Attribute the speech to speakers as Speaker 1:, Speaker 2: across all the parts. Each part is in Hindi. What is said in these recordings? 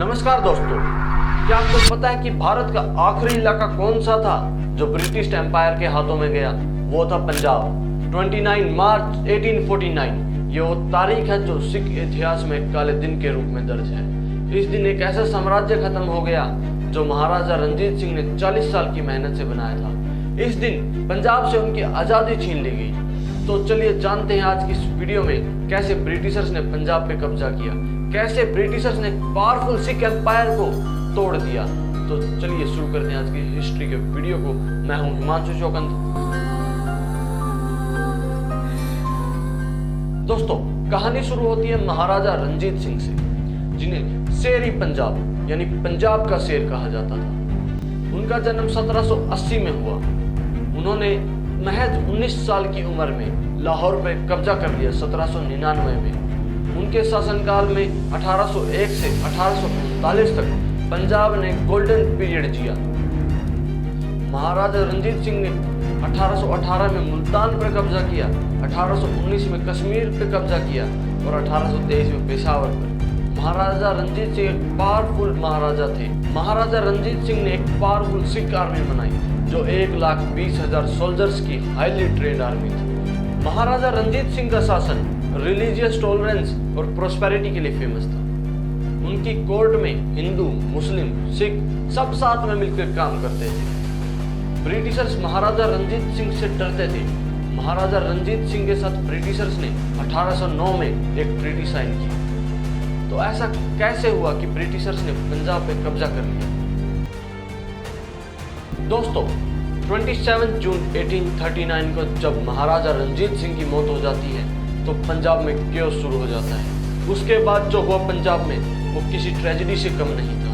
Speaker 1: नमस्कार दोस्तों, क्या आपको पता है कि भारत का आखिरी इलाका कौन सा था जो ब्रिटिश एम्पायर के हाथों में गया? वो था पंजाब। 29 मार्च 1849 ये वो तारीख है जो सिख इतिहास में काले दिन के रूप में दर्ज है। इस दिन एक ऐसा साम्राज्य खत्म हो गया जो महाराजा रंजीत सिंह ने 40 साल की मेहनत से बनाया था। इस दिन पंजाब से उनकी आज़ादी छीन ली गई। तो चलिए जानते हैं आज की इस वीडियो में कैसे ब्रिटिशर्स ने पंजाब पे कब्जा किया, कैसे ब्रिटिशर्स ने पावरफुल सिख एम्पायर को तोड़ दिया। तो चलिए शुरू करते हैं आज की हिस्ट्री के वीडियो को। मैं हूं हिमांशु चौकंद। दोस्तों, कहानी शुरू होती है महाराजा रंजीत सिंह से, जिन्हें शेर-ई पंजाब यानी पंजाब का शेर कहा जाता था। उनका जन्म 1780 में हुआ। उन्होंने महज 19 साल की उम्र में लाहौर पर कब्जा कर लिया 1799 में। उनके शासनकाल में 1801 से 1845 तक पंजाब ने गोल्डन पीरियड जिया। महाराजा रंजीत सिंह ने 1818 में मुल्तान पर कब्जा किया, 1819 में कश्मीर पर कब्जा किया और 1823 में पेशावर पर। महाराजा रंजीत सिंह एक पावरफुल महाराजा थे। महाराजा रंजीत सिंह ने एक पावरफुल सिख आर्मी बनाई जो 1,20,000 सोल्जर्स की हाईली ट्रेन्ड आर्मी थी। महाराजा रंजीत सिंह का शासन रिलीजियस टॉलरेंस और प्रोस्पेरिटी के लिए फेमस था। उनकी कोर्ट में हिंदू, मुस्लिम, सिख सब साथ में मिलकर काम करते थे। ब्रिटिशर्स महाराजा रंजीत सिंह से डरते थे। महाराजा रंजीत सिंह के साथ ब्रिटिशर्स ने 1809 में एक ट्रीटी साइन की। तो ऐसा कैसे हुआ कि ब्रिटिशर्स ने पंजाब पे कब्जा कर लिया? दोस्तों, 27 जून 1839 को जब महाराजा रंजीत सिंह की मौत हो जाती है तो पंजाब में केओस शुरू हो जाता है। उसके बाद जो हुआ पंजाब में वो किसी ट्रेजेडी से कम नहीं था।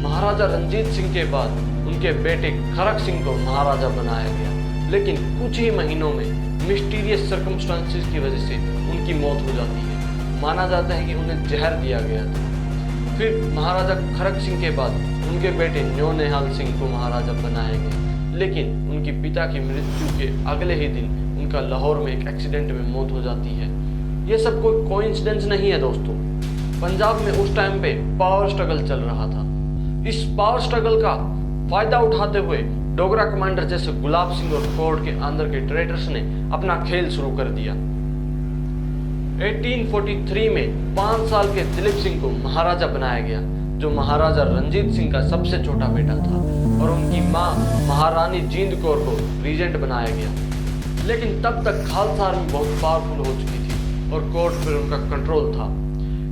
Speaker 1: महाराजा रंजीत सिंह के बाद उनके बेटे खरक सिंह को महाराजा बनाया गया, लेकिन कुछ ही महीनों में मिस्टीरियस सर्कमस्टांसेस की वजह से उनकी मौत हो जाती है। माना जाता है कि उन्हें जहर दिया गया था। फिर महाराजा खरक सिंह के बाद उनके बेटे न्यो निहाल सिंह को महाराजा बनाया गया, लेकिन उनके पिता की मृत्यु के अगले ही दिन उनका लाहौर में एक एक्सीडेंट में मौत हो जाती है। ये सब कोई कोइंसिडेंस नहीं है दोस्तों। पंजाब में उस टाइम पे पावर स्ट्रगल चल रहा था। इस पावर स्ट्रगल का फायदा उठाते हुए डोगरा कमांडर जैसे गुलाब सिंह और कोर्ट के अंदर के ट्रेडर्स ने अपना खेल शुरू कर दिया। 1843 में 5 साल के दिलीप सिंह को महाराजा बनाया गया, जो महाराजा रंजीत सिंह का सबसे छोटा बेटा था, और उनकी मां महारानी जींद कौर को रीजेंट बनाया गया। लेकिन तब तक खालसा आर्मी बहुत पावरफुल हो चुकी थी और कोर्ट पर उनका कंट्रोल था।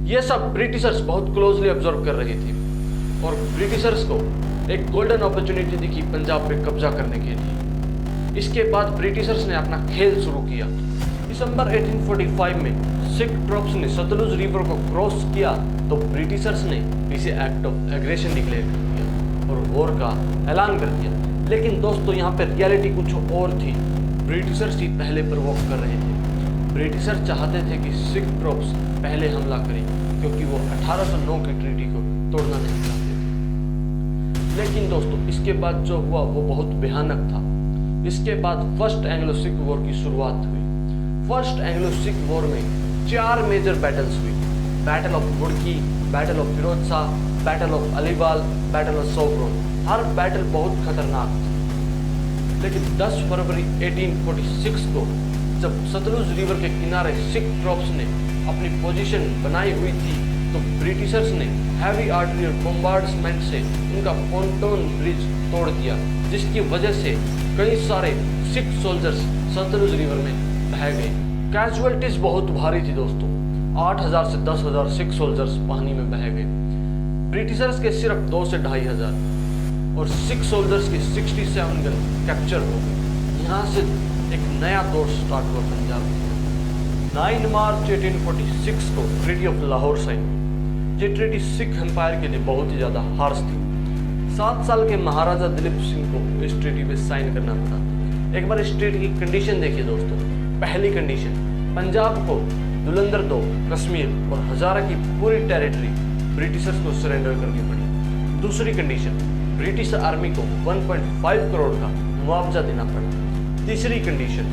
Speaker 1: ये सब ब्रिटिशर्स बहुत क्लोजली ऑब्जर्व कर रहे थे और ब्रिटिशर्स को एक गोल्डन अपॉर्चुनिटी दिखी पंजाब पे कब्जा करने के लिए। इसके बाद ब्रिटिशर्स ने अपना खेल शुरू किया। दिसंबर 1845 में सिख ट्रूप्स ने सतलुज रिवर को क्रॉस किया तो ब्रिटिशर्स ने इसे एक्ट ऑफ एग्रेशन डिक्लेयर कर दिया और वॉर का ऐलान कर दिया। लेकिन दोस्तों, यहाँ पे रियलिटी कुछ और थी। ब्रिटिशर्स ही पहले प्रवोक कर रहे थे। ब्रिटिशर्स चाहते थे कि सिख ट्रूप्स पहले हमला करें, क्योंकि वो 1809 की ट्रीटी को तोड़ना नहीं चाहते थे। लेकिन दोस्तों, इसके बाद जो हुआ वो बहुत भयानक था। इसके बाद फर्स्ट एंग्लो सिख वॉर की शुरुआत हुई। फर्स्ट एंग्लो सिख वॉर में 4 मेजर बैटल्स हुई। Battle of Mudki, battle of Firoz Shah, battle of अलीबाल, बैटल ऑफ सोबरोन। हर बैटल बहुत खतरनाक थी। लेकिन 10 फरवरी 1846 को जब सतलुज रिवर के किनारे सिख ट्रूप्स ने अपनी पोजीशन बनाई हुई थी तो ब्रिटिशर्स ने हैवी आर्टिलरी बॉम्बार्डमेंट से उनका पोंटोन ब्रिज तोड़ दिया, जिसकी वजह से कई सारे सिख सोल्जर्स सतलुज रिवर में बह गए। कैजुअलिटीज बहुत भारी थी दोस्तों। 8,000 से 10,000 सिख सोल्जर्स पानी में बह गए। ब्रिटिशर्स के सिर्फ 2 से 2,500 और सिख सोल्जर्स के 67 गन कैप्चर हो गए। यहाँ से एक नया दौर स्टार्ट हुआ पंजाब में। 9 मार्च 1846 को ट्रीटी ऑफ लाहौर साइन हुई। ये ट्रीटी सिख एम्पायर के लिए बहुत ही ज़्यादा हार्श थी। 7 साल के महाराजा दिलीप सिंह को इस ट्रीटी पे साइन करना पड़ा। एक बार इस ट्रीटी की कंडीशन देखिए दोस्तों। पहली कंडीशन, पंजाब को दुलंदर दो, कश्मीर और हजारा की पूरी टेरिटरी ब्रिटिशर्स को सरेंडर करनी पड़ी। दूसरी कंडीशन, ब्रिटिश आर्मी को 1.5 करोड़ का मुआवजा देना पड़ा। तीसरी कंडीशन,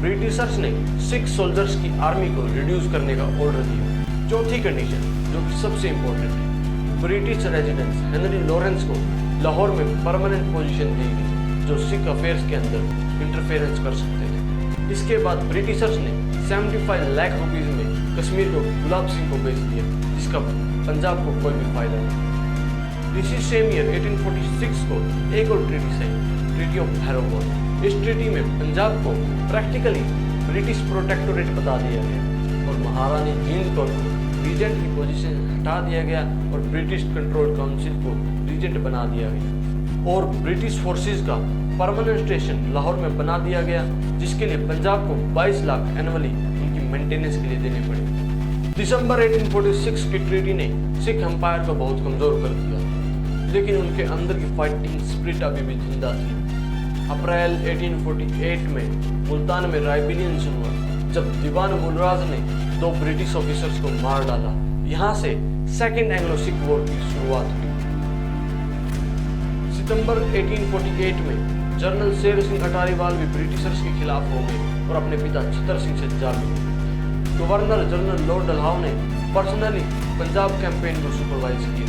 Speaker 1: ब्रिटिशर्स ने सिख सोल्जर्स की आर्मी को रिड्यूस करने का ऑर्डर दिया। चौथी कंडीशन, जो कि सबसे इम्पोर्टेंट है। ब्रिटिश रेजिडेंस हेनरी लॉरेंस को लाहौर में परमानेंट पोजीशन दी गई जो सिख अफेयर्स के अंदर इंटरफेरेंस कर सकते थे। इसके बाद ब्रिटिशर्स ने 75 लाख रुपीस में कश्मीर को गुलाब सिंह को बेच दिया, जिसका पंजाब को कोई भी फायदा नहीं। इसी सेम ईयर 1846 को एक और treaty sign, treaty of Bhairavgarh. इस ट्रीटी में पंजाब को प्रैक्टिकली ब्रिटिश प्रोटेक्टोरेट बता दिया गया और महारानी जींद कौर को रीजेंट की पोजीशन हटा दिया गया और ब्रिटिश कंट्रोल काउंसिल को रीजेंट बना दिया गया और ब्रिटिश फोर्सेस का परमानेंट स्टेशन लाहौर में बना दिया गया, जिसके लिए पंजाब को 22 लाख एनुअली उनकी मेंटेनेंस के लिए देने पड़े। दिसंबर 1846 की ट्रीटी ने सिख एम्पायर को बहुत कमजोर कर दिया, लेकिन उनके अंदर की फाइटिंग स्पिरिट अभी भी जिंदा थी। अप्रैल 1848 में मुल्तान में राइबिलियंस हुआ जब दीवान मुलराज ने 2 ब्रिटिश ऑफिसर्स को मार डाला। यहाँ से सेकेंड एंग्लो सिख वॉर की शुरुआत हुई। सितंबर 1848 में जनरल शेर सिंह अटारीवाल भी ब्रिटिशर्स के खिलाफ हो गए और अपने पिता छतर सिंह से जा मिले। गवर्नर जनरल लॉर्ड डलहौजी ने पर्सनली पंजाब कैंपेन को सुपरवाइज किया।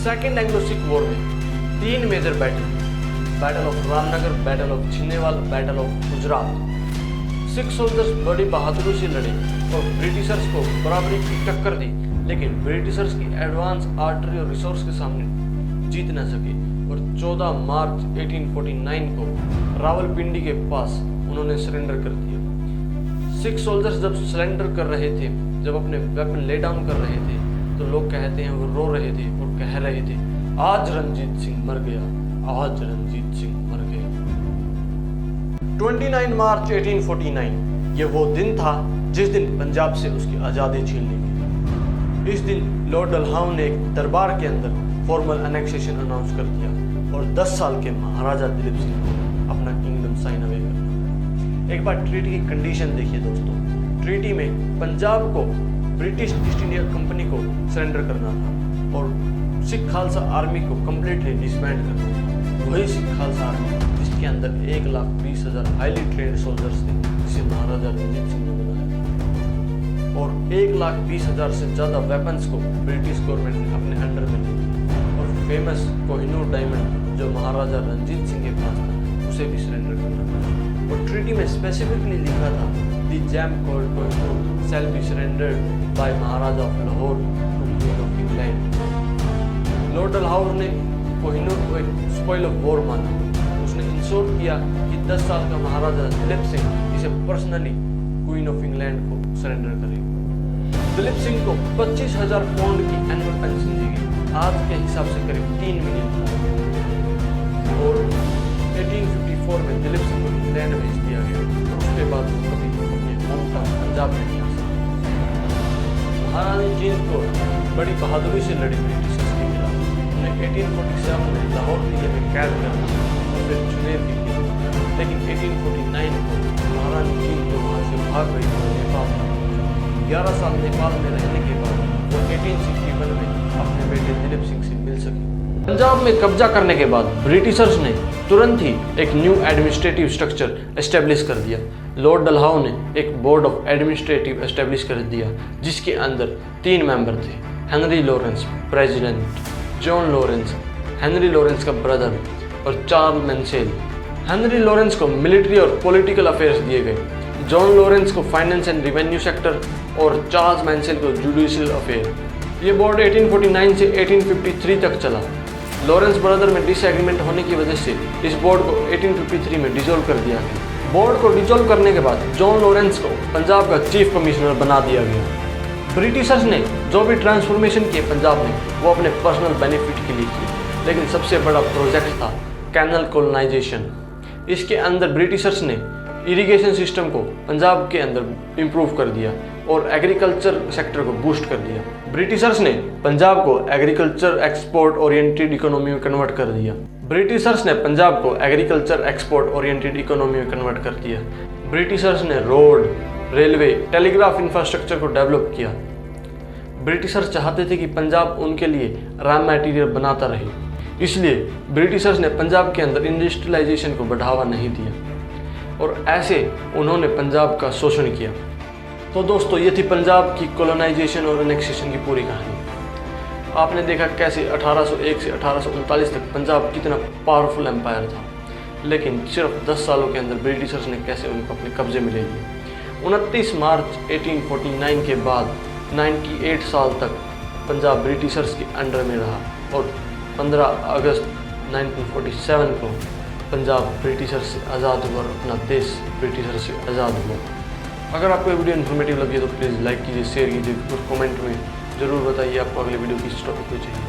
Speaker 1: सेकेंड एंग्लो सिख वॉर में 3 major battle, battle of Ramnagar, battle of Chillianwala, battle of Gujarat. Sikh soldiers बड़ी बहादुरी से लड़े और ब्रिटिशर्स को बराबरी की टक्कर दी, लेकिन ब्रिटिशर्स की एडवांस आर्टरी और रिसोर्स के सामने जीत न सके और 14 मार्च 1849 को रावलपिंडी के पास उन्होंने सरेंडर कर दिया। सिख सोल्जर्स जब सरेंडर कर रहे थे, जब अपने वेपन ले डाउन कर रहे थे, तो लोग कहते हैं वो रो रहे थे और कह रहे थे, आज रणजीत सिंह मर गया, आज रणजीत सिंह मर गया। 29 मार्च 1849 ये वो दिन था जिस दिन पंजाब से उसकी आज़ादी छीन ली गई। इस दिन लॉर्ड डलहौजी ने एक दरबार के अंदर फॉर्मल एनेक्सेशन अनाउंस कर दिया और 10 साल के महाराजा दिलीप सिंह को अपना किंगडम साइन अवे कर दिया। एक बार ट्रीटी की कंडीशन देखिए दोस्तों। ट्रीटी में पंजाब को ब्रिटिश ईस्ट इंडिया कंपनी को सरेंडर करना था और सिख खालसा आर्मी को कम्प्लीटली डिसबैंड करना था। वही सिख खालसा आर्मी जिसके अंदर 1,20,000 हाईली ट्रेंड सोल्जर्स थे, जिसे महाराजा रणजीत सिंह ने बनाया और 1,20,000 से ज़्यादा वेपन्स को ब्रिटिश गवर्नमेंट ने अपने अंडर में लिया और फेमस कोहिनूर डायमंड जो महाराजा रणजीत सिंह के पास था उसे भी सरेंडर करना था। और ट्रीटी में स्पेसिफिकली लिखा था the gem called Kohinoor shall be surrendered by Maharaja of Lahore to queen of England. Lord Dalhousie ने कोहिनूर को एक स्पॉइल ऑफ वॉर माना। उसने इंश्योर किया कि 10 साल का महाराजा दिलीप सिंह इसे पर्सनली क्वीन ऑफ इंग्लैंड को सरेंडर करेगा। दिलीप सिंह को 25,000 पाउंड की एनुअल पेंशन दी गई, आज के हिसाब से करीब 3 मिलियन। और 1854 में दिलीप सिंह को इंग्लैंड भेज दिया गया और उसके बाद वो कभी अपने होम टाउन पंजाब में नहीं आ सका। महारानी जींद को बड़ी बहादुरी से लड़ी ब्रिटिशर्स के खिलाफ। उन्हें 1847 में लाहौर किले में कैद करना और फिर चुनेर भी किया, लेकिन 1849 को महारानी जींद को वहाँ से भाग गई और नेपाल में 11 साल नेपाल में रहने के बाद वो 1861 में अपने बेटे दिलीप सिंह से मिल सकी। पंजाब में कब्जा करने के बाद ब्रिटिशर्स ने तुरंत ही एक न्यू एडमिनिस्ट्रेटिव स्ट्रक्चर एस्टेब्लिश कर दिया। लॉर्ड डलहौजी ने एक बोर्ड ऑफ एडमिनिस्ट्रेटिव एस्टेब्लिश कर दिया जिसके अंदर 3 मेंबर थे, Henry Lawrence president, John Lawrence Henry Lawrence का ब्रदर और चार्ल्स मैंसेल। हेनरी लॉरेंस को मिलिट्री और पॉलिटिकल अफेयर्स दिए गए, जॉन लॉरेंस को फाइनेंस एंड रेवेन्यू सेक्टर और चार्ल्स मैंसेल को जुडिशियल अफेयर। ये बोर्ड 1849 से 1853 तक चला। लॉरेंस ब्रदर में डिसएग्रीमेंट होने की वजह से इस बोर्ड को 1853 में डिसॉल्व कर दिया गया। बोर्ड को डिसॉल्व करने के बाद जॉन लॉरेंस को पंजाब का चीफ कमिश्नर बना दिया गया। ब्रिटिशर्स ने जो भी ट्रांसफॉर्मेशन किए पंजाब में वो अपने पर्सनल बेनिफिट के लिए किए, लेकिन सबसे बड़ा प्रोजेक्ट था कैनल कॉलोनाइजेशन। इसके अंदर ब्रिटिशर्स ने इरिगेशन सिस्टम को पंजाब के अंदर इम्प्रूव कर दिया और एग्रीकल्चर सेक्टर को बूस्ट कर दिया। ब्रिटिशर्स ने पंजाब को एग्रीकल्चर एक्सपोर्ट ओरिएंटेड इकोनॉमी में कन्वर्ट कर दिया। ब्रिटिशर्स ने पंजाब को एग्रीकल्चर एक्सपोर्ट ओरिएंटेड इकोनॉमी में कन्वर्ट कर दिया। ब्रिटिशर्स ने रोड, रेलवे, टेलीग्राफ इंफ्रास्ट्रक्चर को डेवलप किया। ब्रिटिशर्स चाहते थे कि पंजाब उनके लिए रॉ मटेरियल बनाता रहे, इसलिए ब्रिटिशर्स ने पंजाब के अंदर इंडस्ट्रियलाइजेशन को बढ़ावा नहीं दिया और ऐसे उन्होंने पंजाब का शोषण किया। तो दोस्तों ये थी पंजाब की कॉलोनाइजेशन और एनेक्सेशन की पूरी कहानी। आपने देखा कैसे 1801 से 1839 तक पंजाब कितना पावरफुल एम्पायर था, लेकिन सिर्फ 10 सालों के अंदर ब्रिटिशर्स ने कैसे उनको अपने कब्जे में ले लिया। 29 मार्च 1849 के बाद 98 साल तक पंजाब ब्रिटिशर्स के अंडर में रहा और 15 अगस्त 1947 को पंजाब ब्रिटिशर से आज़ाद हुआ और अपना देश ब्रिटिशर से आज़ाद हुआ। अगर आपको ये वीडियो इन्फॉर्मेटिव लगी है तो प्लीज़ लाइक कीजिए, शेयर कीजिए और कमेंट में ज़रूर बताइए आपको अगले वीडियो किस टॉपिक पे चाहिए।